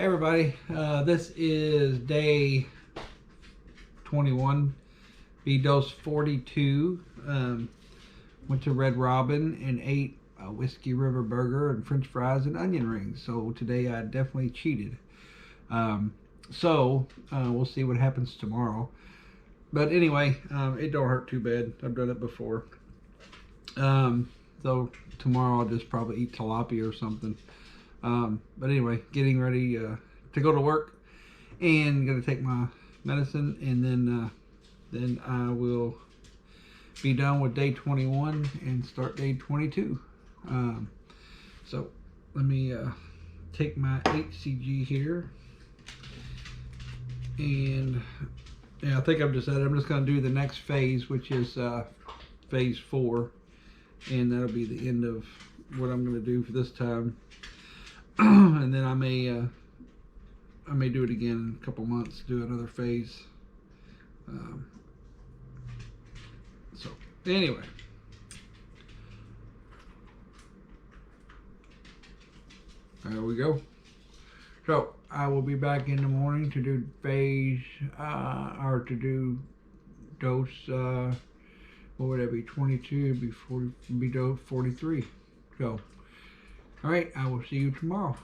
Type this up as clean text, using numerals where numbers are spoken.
Hey everybody, this is day 21, B dose 42. Went to Red Robin and ate a Whiskey River burger and french fries and onion rings. So today I definitely cheated. We'll see what happens tomorrow. But anyway, it don't hurt too bad. I've done it before. So tomorrow I'll just probably eat tilapia or something. But anyway, getting ready to go to work and gonna take my medicine, and then I will be done with day 21 and start day 22. So let me take my HCG here, and yeah, I think I've decided I'm just gonna do the next phase, which is phase 4, and that'll be the end of what I'm gonna do for this time. And then I may do it again in a couple months, do another phase. So anyway, there we go. So I will be back in the morning to do phase or to do dose. What would that be? 22 before be dose 43. So. All right, I will see you tomorrow.